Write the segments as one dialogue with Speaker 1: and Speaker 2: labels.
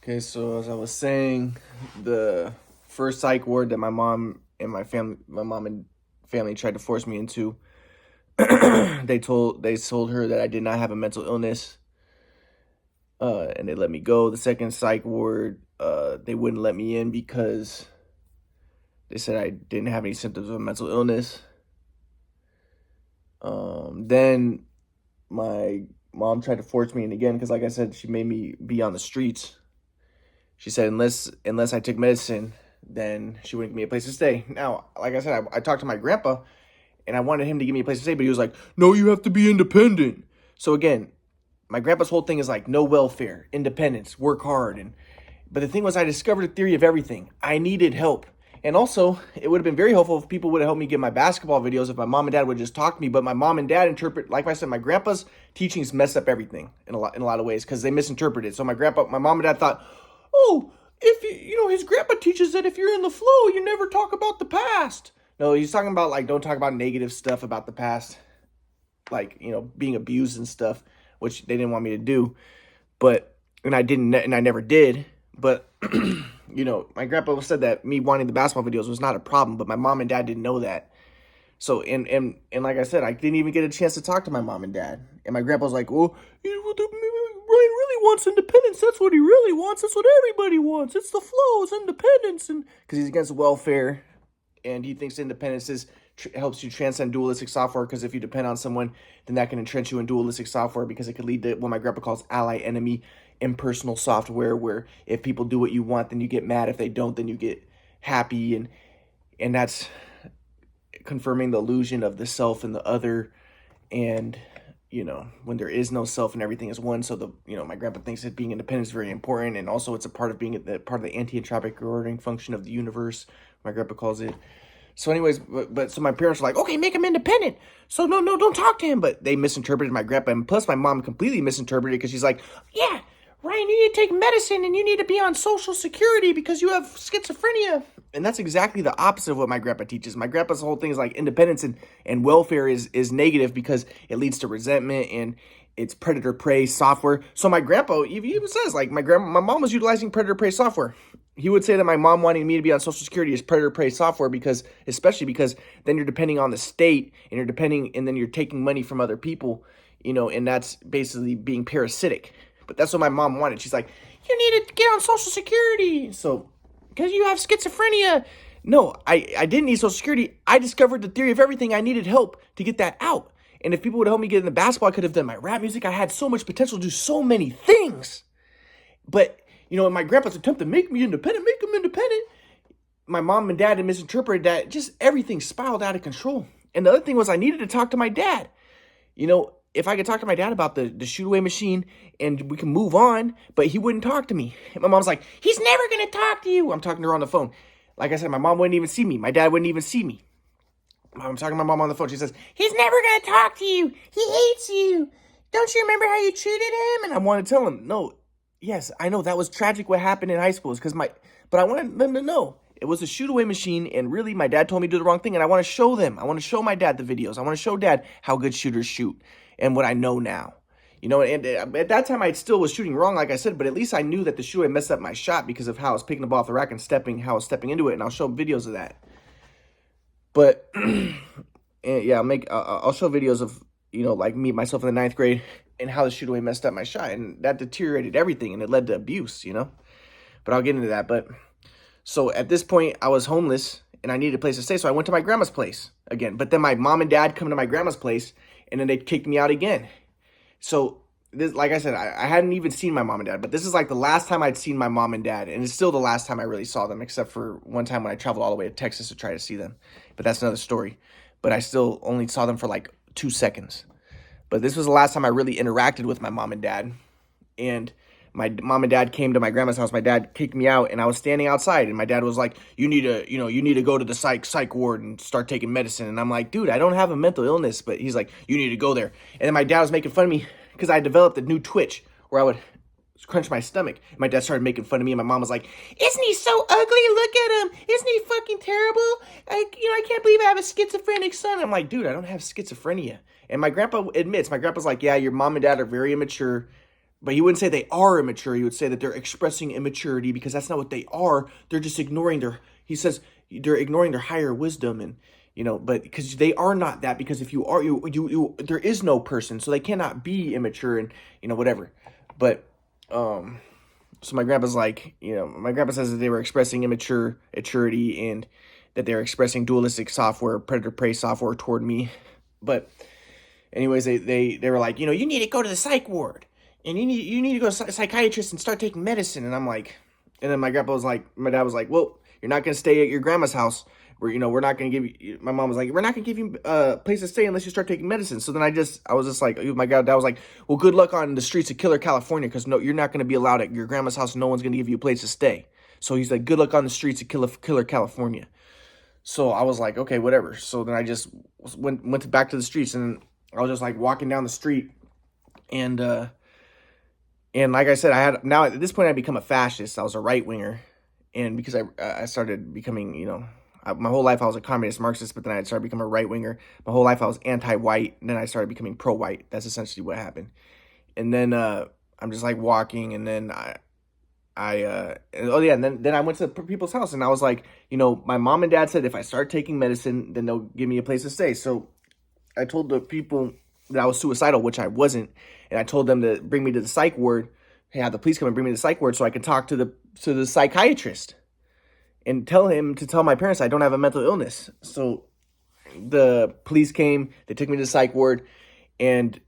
Speaker 1: Okay, so as I was saying, the first psych ward that my mom and family tried to force me into, they told her that I did not have a mental illness, and they let me go. The second psych ward, they wouldn't let me in because they said I didn't have any symptoms of a mental illness. Then my mom tried to force me in again because, like I said, she made me be on the streets. She said unless I took medicine, then she wouldn't give me a place to stay. Now, like I said, I talked to my grandpa, and I wanted him to give me a place to stay, but he was like, "No, you have to be independent." So again, my grandpa's whole thing is like no welfare, independence, work hard, but the thing was, I discovered a theory of everything. I needed help. And also, it would have been very helpful if people would have helped me get my basketball videos if my mom and dad would just talk to me. But my mom and dad interpret, like I said, my grandpa's teachings mess up everything in a lot of ways because they misinterpret it. So my mom and dad thought, oh, if his grandpa teaches that if you're in the flow, you never talk about the past. No, he's talking about like don't talk about negative stuff about the past, like being abused and stuff, which they didn't want me to do. But and I didn't, and I never did. But my grandpa said that me wanting the basketball videos was not a problem, but my mom and dad didn't know that. So and like I said, I didn't even get a chance to talk to my mom and dad. And my grandpa was like, "Well, Ryan really wants independence. That's what he really wants. That's what everybody wants. It's the flow. It's independence." And because he's against welfare, and he thinks independence helps you transcend dualistic software. Because if you depend on someone, then that can entrench you in dualistic software because it could lead to what my grandpa calls ally enemy impersonal software, where if people do what you want, then you get mad. If they don't, then you get happy, and that's confirming the illusion of the self and the other, and when there is no self and everything is one. So my grandpa thinks that being independent is very important, and also it's a part of being part of the anti-entropic ordering function of the universe, my grandpa calls it. So anyways, so my parents were like, okay, make him independent. So no, don't talk to him. But they misinterpreted my grandpa, and plus my mom completely misinterpreted it because she's like, yeah, Ryan, you need to take medicine and you need to be on Social Security because you have schizophrenia. And that's exactly the opposite of what my grandpa teaches. My grandpa's whole thing is like independence and welfare is negative because it leads to resentment and it's predator-prey software. So my grandpa even says, like, my mom was utilizing predator-prey software. He would say that my mom wanting me to be on Social Security is predator-prey software especially because then you're depending on the state and then you're taking money from other people, and that's basically being parasitic. But that's what my mom wanted. She's like, you need to get on Social Security. So, because you have schizophrenia. No, I didn't need Social Security. I discovered the theory of everything. I needed help to get that out. And if people would help me get in the basketball, I could have done my rap music. I had so much potential to do so many things. But, in my grandpa's attempt to make me independent, make him independent, my mom and dad had misinterpreted that. Just everything spiraled out of control. And the other thing was I needed to talk to my dad. If I could talk to my dad about the shoot away machine and we can move on, but he wouldn't talk to me. And my mom's like, he's never going to talk to you. I'm talking to her on the phone. Like I said, my mom wouldn't even see me. My dad wouldn't even see me. I'm talking to my mom on the phone. She says, he's never going to talk to you. He hates you. Don't you remember how you treated him? And I want to tell him, no, yes, I know that was tragic what happened in high school. But I wanted them to know. It was a shoot away machine, and really, my dad told me to do the wrong thing, and I want to show them. I want to show my dad the videos. I want to show dad how good shooters shoot and what I know now. And at that time, I still was shooting wrong, like I said, but at least I knew that the shoot had messed up my shot because of how I was picking the ball off the rack and how I was stepping into it, and I'll show videos of that. But, yeah, I'll show videos of, like me, myself in the 9th grade, and how the shoot away messed up my shot, and that deteriorated everything, and it led to abuse, But I'll get into that, So at this point, I was homeless, and I needed a place to stay, so I went to my grandma's place again. But then my mom and dad come to my grandma's place, and then they kicked me out again. So, this, like I said, I hadn't even seen my mom and dad, but this is like the last time I'd seen my mom and dad, and it's still the last time I really saw them, except for one time when I traveled all the way to Texas to try to see them. But that's another story. But I still only saw them for like 2 seconds. But this was the last time I really interacted with my mom and dad. And my mom and dad came to my grandma's house. My dad kicked me out, and I was standing outside, and my dad was like, you need to go to the psych ward and start taking medicine. And I'm like, dude, I don't have a mental illness. But he's like, you need to go there. And then my dad was making fun of me because I developed a new twitch where I would crunch my stomach. And my dad started making fun of me, and my mom was like, isn't he so ugly? Look at him. Isn't he fucking terrible? I can't believe I have a schizophrenic son. I'm like, dude, I don't have schizophrenia. And my grandpa's like, yeah, your mom and dad are very immature, But he wouldn't say they are immature. He would say that they're expressing immaturity because that's not what they are. They're just ignoring he says they're ignoring their higher wisdom and, but because they are not that, because if you are, there is no person, so they cannot be immature and, whatever. But, so my grandpa's like, my grandpa says that they were expressing immaturity and that they're expressing dualistic software, predator-prey software toward me. But anyways, they were like, you need to go to the psych ward and you need to go to a psychiatrist and start taking medicine. And I'm like, and then my dad was like, well, you're not going to stay at your grandma's house. We're not going to give you, my mom was like, we're not going to give you a place to stay unless you start taking medicine. So then I was just like, my dad was like, well, good luck on the streets of Killer, California, because no, you're not going to be allowed at your grandma's house. No one's going to give you a place to stay. So he's like, good luck on the streets of Killer, California. So I was like, okay, whatever. So then I just went back to the streets, and I was just like walking down the street, and like I said, now at this point I become a fascist. I was a right winger, and because I started becoming, my whole life I was a communist Marxist, but then I started becoming a right winger. My whole life I was anti-white, and then I started becoming pro-white. That's essentially what happened. And then I'm just like walking, and then and then I went to people's house, and I was like, my mom and dad said if I start taking medicine, then they'll give me a place to stay. So I told the people that I was suicidal, which I wasn't, and I told them to bring me to the psych ward. Hey, have the police come and bring me to the psych ward so I can talk to the psychiatrist and tell him to tell my parents I don't have a mental illness. So the police came, they took me to the psych ward, and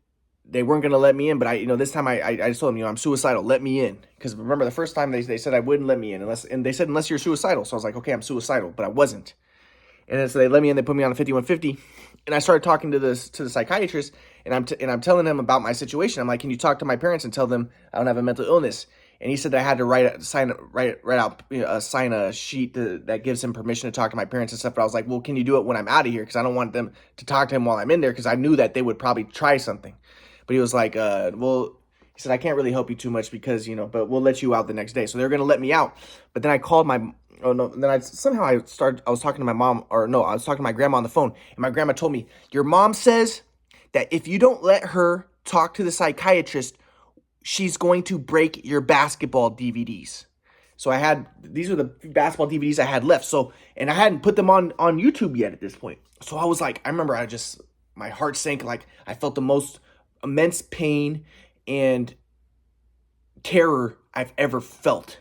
Speaker 1: they weren't going to let me in. But this time I just told them, I'm suicidal, let me in. Because remember the first time they said I wouldn't let me in and they said, unless you're suicidal. So I was like, okay, I'm suicidal, but I wasn't. And then so they let me in, they put me on a 5150, and I started talking to the psychiatrist, and I'm telling him about my situation. I'm like, can you talk to my parents and tell them I don't have a mental illness? And he said that I had to sign a sheet that gives him permission to talk to my parents and stuff. But I was like, well, can you do it when I'm out of here? Because I don't want them to talk to him while I'm in there, because I knew that they would probably try something. But he was like, well, he said, I can't really help you too much because, but we'll let you out the next day. So they're going to let me out. But then I called I was talking to my mom, I was talking to my grandma on the phone. And my grandma told me, your mom says that if you don't let her talk to the psychiatrist, she's going to break your basketball DVDs. So these were the basketball DVDs I had left. So, and I hadn't put them on YouTube yet at this point. So I was like, I remember my heart sank. Like I felt the most immense pain and terror I've ever felt,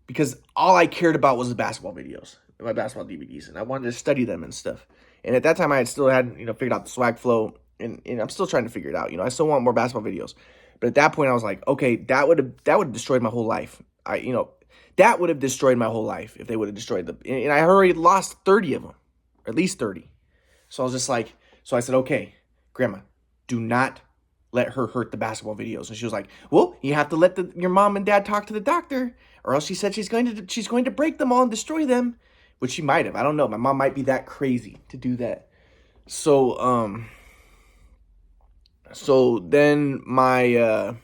Speaker 1: because all I cared about was the basketball videos, my basketball DVDs, and I wanted to study them and stuff. And at that time I still hadn't, figured out the swag flow, and I'm still trying to figure it out. I still want more basketball videos. But at that point I was like, okay, that would have destroyed my whole life. That would have destroyed my whole life if they would have destroyed them. And I already lost 30 of them, or at least 30. So I was just like, so I said, okay, Grandma, do not let her hurt the basketball videos. And she was like, well, you have to let your mom and dad talk to the doctor, or else she said she's going to break them all and destroy them, which she might have. I don't know. My mom might be that crazy to do that. So, so then I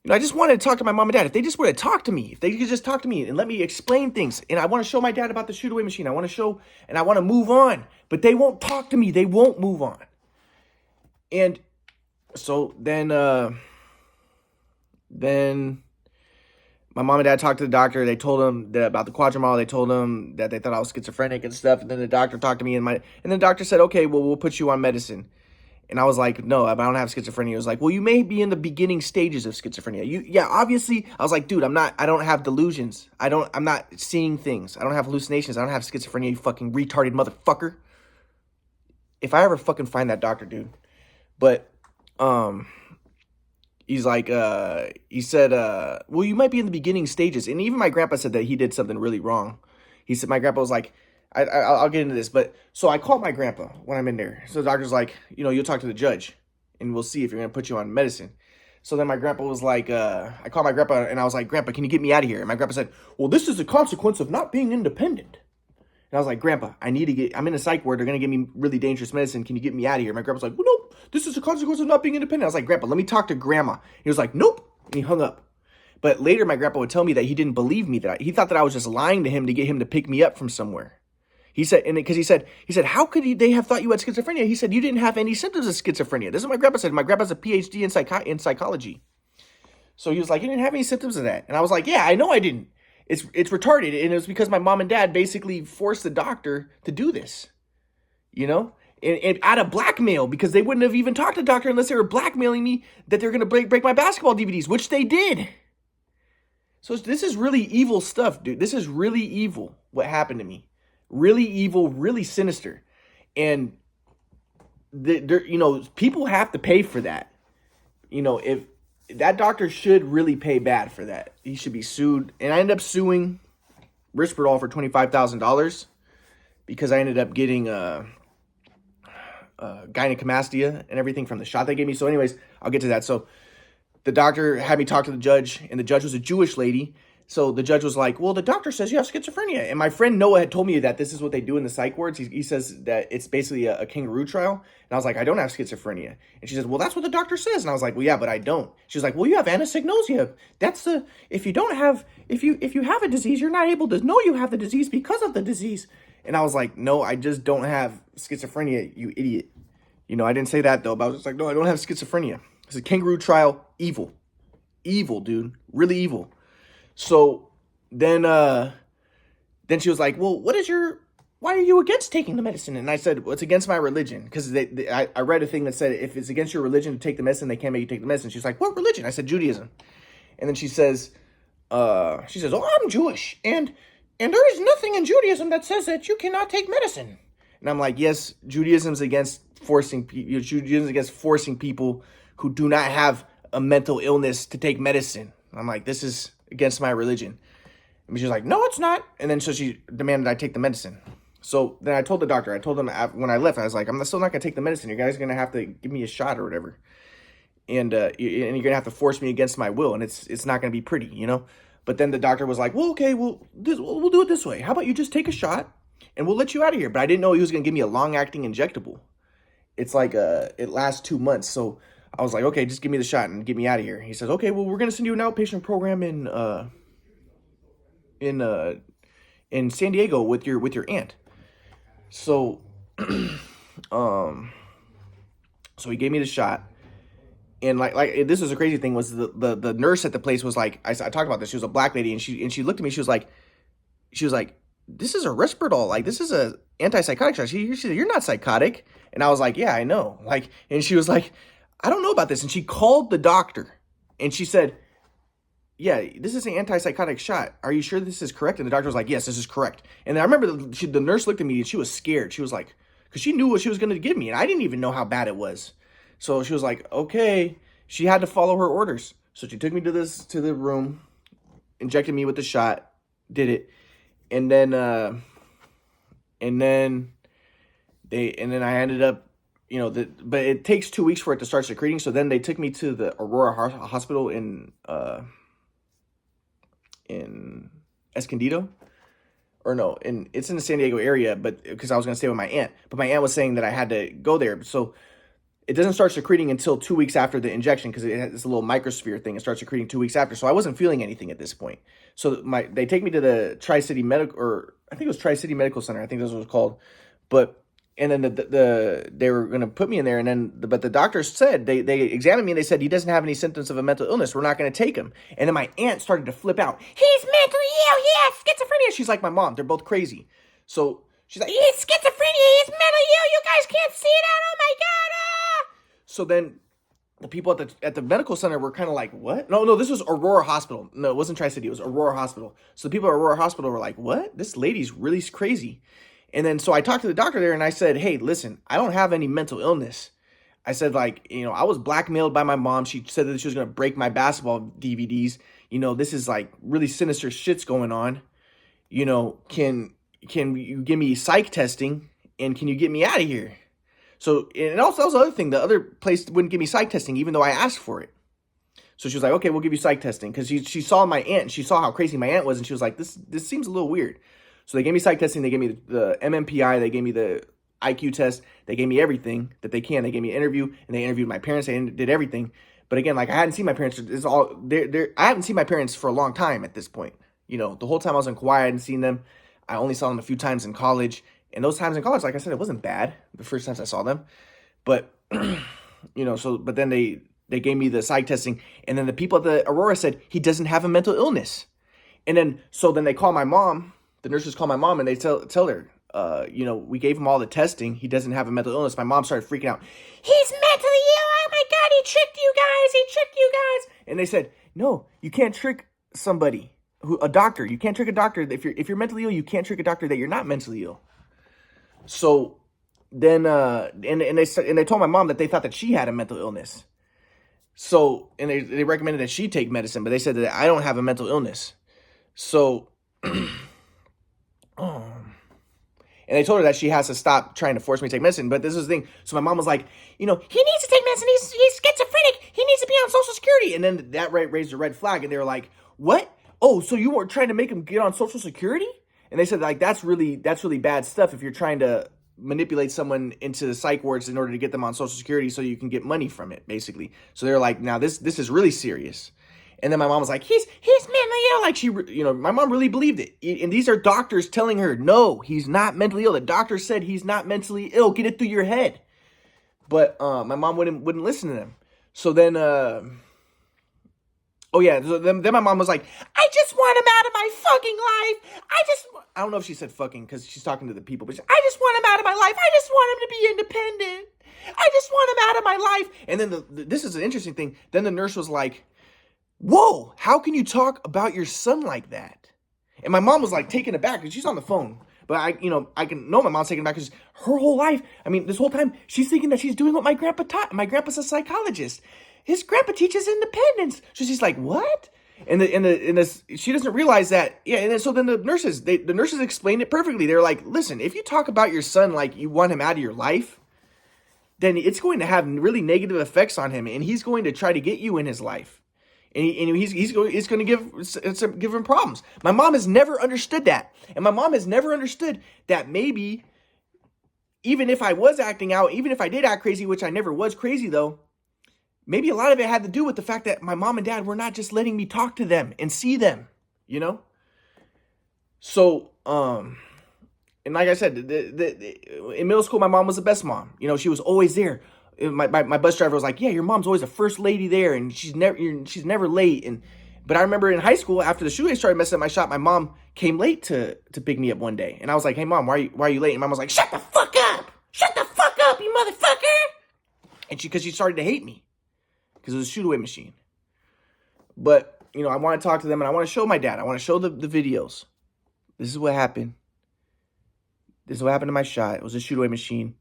Speaker 1: just wanted to talk to my mom and dad. If they just would have talked to me, if they could just talk to me and let me explain things. And I want to show my dad about the shoot away machine. I want to show, and I want to move on, but they won't talk to me. They won't move on. And so then my mom and dad talked to the doctor. They told him about the Quadrimal. They told him that they thought I was schizophrenic and stuff. And then the doctor talked to me, and the doctor said, okay, well, we'll put you on medicine. And I was like, no, I don't have schizophrenia. It was like, well, you may be in the beginning stages of schizophrenia. Yeah, obviously. I was like, dude, I don't have delusions. I'm not seeing things. I don't have hallucinations. I don't have schizophrenia, you fucking retarded motherfucker. If I ever fucking find that doctor, dude. But, he's like, he said, well, you might be in the beginning stages. And even my grandpa said that he did something really wrong. He said, my grandpa was like, I'll get into this. But so I called my grandpa when I'm in there. So the doctor's like, you'll talk to the judge and we'll see if you're going to put you on medicine. So then my grandpa was like, I called my grandpa and I was like, Grandpa, can you get me out of here? And my grandpa said, well, this is a consequence of not being independent. And I was like, Grandpa, I'm in a psych ward. They're going to give me really dangerous medicine. Can you get me out of here? My grandpa's like, well, nope, this is a consequence of not being independent. I was like, Grandpa, let me talk to Grandma. He was like, nope. And he hung up. But later my grandpa would tell me that he didn't believe me, he thought that I was just lying to him to get him to pick me up from somewhere. He said, and because he said, how could they have thought you had schizophrenia? He said, you didn't have any symptoms of schizophrenia. This is what my grandpa said. My grandpa's a PhD in psychology. So he was like, you didn't have any symptoms of that. And I was like, yeah, I know I didn't. It's retarded. And it was because my mom and dad basically forced the doctor to do this, and out of blackmail, because they wouldn't have even talked to the doctor unless they were blackmailing me that they're going to break my basketball DVDs, which they did. So this is really evil stuff, dude. This is really evil what happened to me. Really evil, really sinister. And, people have to pay for that. If that doctor should really pay bad for that. He should be sued. And I ended up suing Risperdal for $25,000 because I ended up getting gynecomastia and everything from the shot they gave me. So anyways, I'll get to that. So the doctor had me talk to the judge, and the judge was a Jewish lady. So the judge was like, well, the doctor says you have schizophrenia. And my friend Noah had told me that this is what they do in the psych wards. He says that it's basically a kangaroo trial. And I was like, I don't have schizophrenia. And she says, well, that's what the doctor says. And I was like, well, yeah, but I don't. She was like, well, you have anosognosia. That's if you have a disease, you're not able to know you have the disease because of the disease. And I was like, no, I just don't have schizophrenia, you idiot. I didn't say that though, but I was just like, no, I don't have schizophrenia. It's a kangaroo trial. Evil, dude, really evil. So then she was like, well, why are you against taking the medicine? And I said, well, it's against my religion. Because I read a thing that said, if it's against your religion to take the medicine, they can't make you take the medicine. She's like, what religion? I said, Judaism. And then she says, oh, I'm Jewish. And there is nothing in Judaism that says that you cannot take medicine. And I'm like, yes, Judaism is against forcing people who do not have a mental illness to take medicine. I'm like, this is against my religion. And she's like, no, it's not. And then so she demanded I take the medicine. So then I told the doctor, when I left, I was like, I'm still not going to take the medicine. You guys are going to have to give me a shot or whatever. And you're going to have to force me against my will. And it's not going to be pretty, But then the doctor was like, well, okay, we'll do it this way. How about you just take a shot and we'll let you out of here. But I didn't know he was going to give me a long-acting injectable. It's like it lasts 2 months. So I was like, okay, just give me the shot and get me out of here. He says, okay, well, we're going to send you an outpatient program in San Diego with your aunt. So, so he gave me the shot. And like this was a crazy thing was the nurse at the place was like, I talked about this. She was a black lady and she looked at me. She was like, this is a Risperdal. Like, this is a antipsychotic shot. She said, you're not psychotic. And I was like, yeah, I know. Like, and she was like, I don't know about this. And she called the doctor and she said, yeah, this is an antipsychotic shot. Are you sure this is correct? And the doctor was like, yes, this is correct. And I remember the nurse looked at me and she was scared. She was like, because she knew what she was going to give me. And I didn't even know how bad it was. So she was like, okay. She had to follow her orders. So she took me to the room, injected me with the shot, did it. And then I ended up, but it takes 2 weeks for it to start secreting. So then they took me to the Aurora Hospital in Escondido. Or no, it's in the San Diego area, but because I was going to stay with my aunt. But my aunt was saying that I had to go there. So it doesn't start secreting until 2 weeks after the injection because it has this little microsphere thing. It starts secreting 2 weeks after. So I wasn't feeling anything at this point. So they take me to the Tri-City Medical, or I think it was Tri-City Medical Center. I think that's what it was called. And then they were going to put me in there. But the doctors said, they examined me and they said, he doesn't have any symptoms of a mental illness. We're not going to take him. And then my aunt started to flip out. He's mentally ill. He has schizophrenia. She's like my mom. They're both crazy. So she's like, he's schizophrenia. He's mentally ill. You guys can't see that. Oh my God. Ah! So then the people at the medical center were kind of like, what? No, this was Aurora Hospital. No, it wasn't Tri-City. It was Aurora Hospital. So the people at Aurora Hospital were like, what? This lady's really crazy. And then so I talked to the doctor there and I said, hey, listen, I don't have any mental illness. I said, I was blackmailed by my mom. She said that she was going to break my basketball DVDs. This is like really sinister shit's going on. Can you give me psych testing and can you get me out of here? So, and also that was the other thing. The other place wouldn't give me psych testing even though I asked for it. So she was like, okay, we'll give you psych testing. Because she saw my aunt and she saw how crazy my aunt was. And she was like, this seems a little weird. So they gave me psych testing. They gave me the MMPI. They gave me the IQ test. They gave me everything that they can. They gave me an interview, and they interviewed my parents. They did everything. But again, I hadn't seen my parents. I haven't seen my parents for a long time at this point. The whole time I was in Kauai, I hadn't seen them. I only saw them a few times in college. And those times in college, like I said, it wasn't bad the first times I saw them. But, but then they gave me the psych testing. And then the people at the Aurora said, he doesn't have a mental illness. And then they call my mom, the nurses call my mom, and they tell her, we gave him all the testing. He doesn't have a mental illness. My mom started freaking out. He's mentally ill. Oh my God, he tricked you guys. He tricked you guys. And they said, no, you can't trick somebody, a doctor. You can't trick a doctor. If you're mentally ill, you can't trick a doctor that you're not mentally ill. So then, and they told my mom that they thought that she had a mental illness. So, and they recommended that she take medicine, but they said that I don't have a mental illness. So, and they told her that she has to stop trying to force me to take medicine. But this is the thing. So my mom was like, he needs to take medicine. He's schizophrenic. He needs to be on Social Security. And then that raised a red flag. And they were like, what? Oh, so you weren't trying to make him get on Social Security? And they said, like, that's really bad stuff if you're trying to manipulate someone into the psych wards in order to get them on Social Security so you can get money from it, basically. So they're like, now this is really serious. And then my mom was like, he's mentally ill. Like my mom really believed it. And these are doctors telling her, no, he's not mentally ill. The doctor said he's not mentally ill. Get it through your head. But my mom wouldn't listen to them. So then, so then my mom was like, I just want him out of my fucking life. I don't know if she said fucking because she's talking to the people, but I just want him out of my life. I just want him to be independent. I just want him out of my life. And then this is an interesting thing. Then the nurse was like, whoa, how can you talk about your son like that? And my mom was like taken aback because she's on the phone. But I can know my mom's taken aback because her whole life, this whole time, she's thinking that she's doing what my grandpa taught. My grandpa's a psychologist. His grandpa teaches independence. So she's like, what? And she doesn't realize that. Yeah, and so then the nurses explained it perfectly. They're like, listen, if you talk about your son like you want him out of your life, then it's going to have really negative effects on him, and he's going to try to get you in his life. And he's going to give him problems. My mom has never understood that. And my mom has never understood that maybe even if I was acting out, even if I did act crazy, which I never was crazy though, maybe a lot of it had to do with the fact that my mom and dad were not just letting me talk to them and see them, So, and like I said, in middle school, my mom was the best mom. She was always there. My bus driver was like, yeah, your mom's always the first lady there, and she's never late. But I remember in high school, after the shoelace started messing up my shot, my mom came late to pick me up one day, and I was like, hey mom, why are you late? And mom was like, shut the fuck up, you motherfucker! And because she started to hate me because it was a shoot away machine. But I want to talk to them, and I want to show my dad. I want to show the videos. This is what happened. This is what happened to my shot. It was a shoot away machine.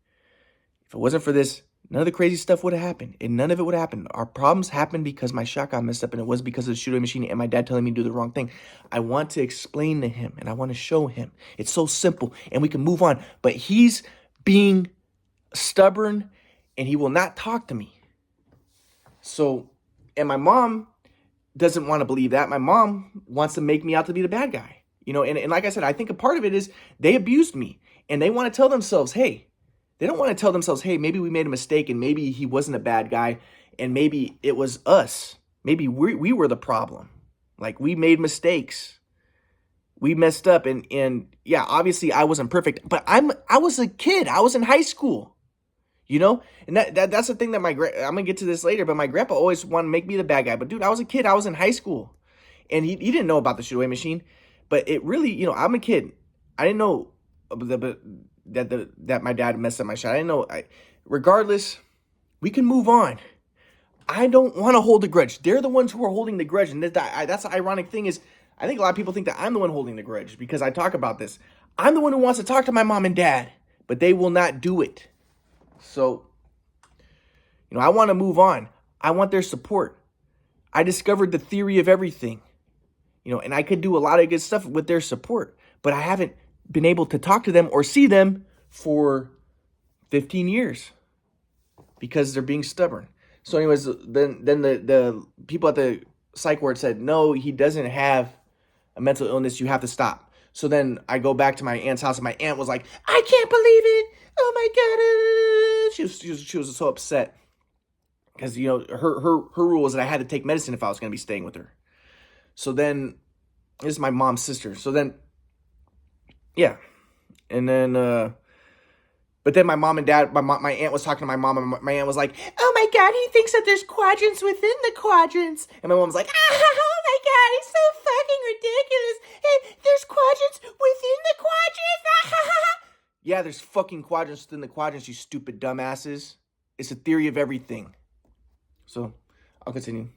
Speaker 1: If it wasn't for this, none of the crazy stuff would have happened, and none of it would have happened. Our problems happened because my shot got messed up, and it was because of the shooting machine and my dad telling me to do the wrong thing. I want to explain to him, and I want to show him. It's so simple, and we can move on. But he's being stubborn, and he will not talk to me. So, and my mom doesn't want to believe that. My mom wants to make me out to be the bad guy. And like I said, I think a part of it is they abused me, and they want to tell themselves, hey, they don't want to tell themselves, hey, maybe we made a mistake and maybe he wasn't a bad guy and maybe it was us. Maybe we were the problem. Like, we made mistakes. We messed up. And yeah, obviously I wasn't perfect, but I was a kid. I was in high school, And that's the thing that I'm going to get to this later, but my grandpa always wanted to make me the bad guy. But dude, I was a kid. I was in high school. And he didn't know about the shoot away machine. But it really, I'm a kid. I didn't know that my dad messed up my shot. I didn't know. Regardless, we can move on. I don't want to hold a grudge. They're the ones who are holding the grudge. And that's the ironic thing is, I think a lot of people think that I'm the one holding the grudge because I talk about this. I'm the one who wants to talk to my mom and dad, but they will not do it. So, I want to move on. I want their support. I discovered the theory of everything, and I could do a lot of good stuff with their support, but I haven't been able to talk to them or see them for 15 years because they're being stubborn. So anyways, then the people at the psych ward said, no, he doesn't have a mental illness. You have to stop. So then I go back to my aunt's house, and my aunt was like, I can't believe it. Oh my God. She was so upset because, her rule was that I had to take medicine if I was going to be staying with her. So then, this is my mom's sister. So then, yeah, And then, but then my mom and dad, my aunt was talking to my mom, and my aunt was like, "Oh my God, he thinks that there's quadrants within the quadrants." And my mom was like, "Oh my God, it's so fucking ridiculous. Hey, there's quadrants within the quadrants." Yeah, there's fucking quadrants within the quadrants, you stupid dumbasses. It's a theory of everything. So, I'll continue.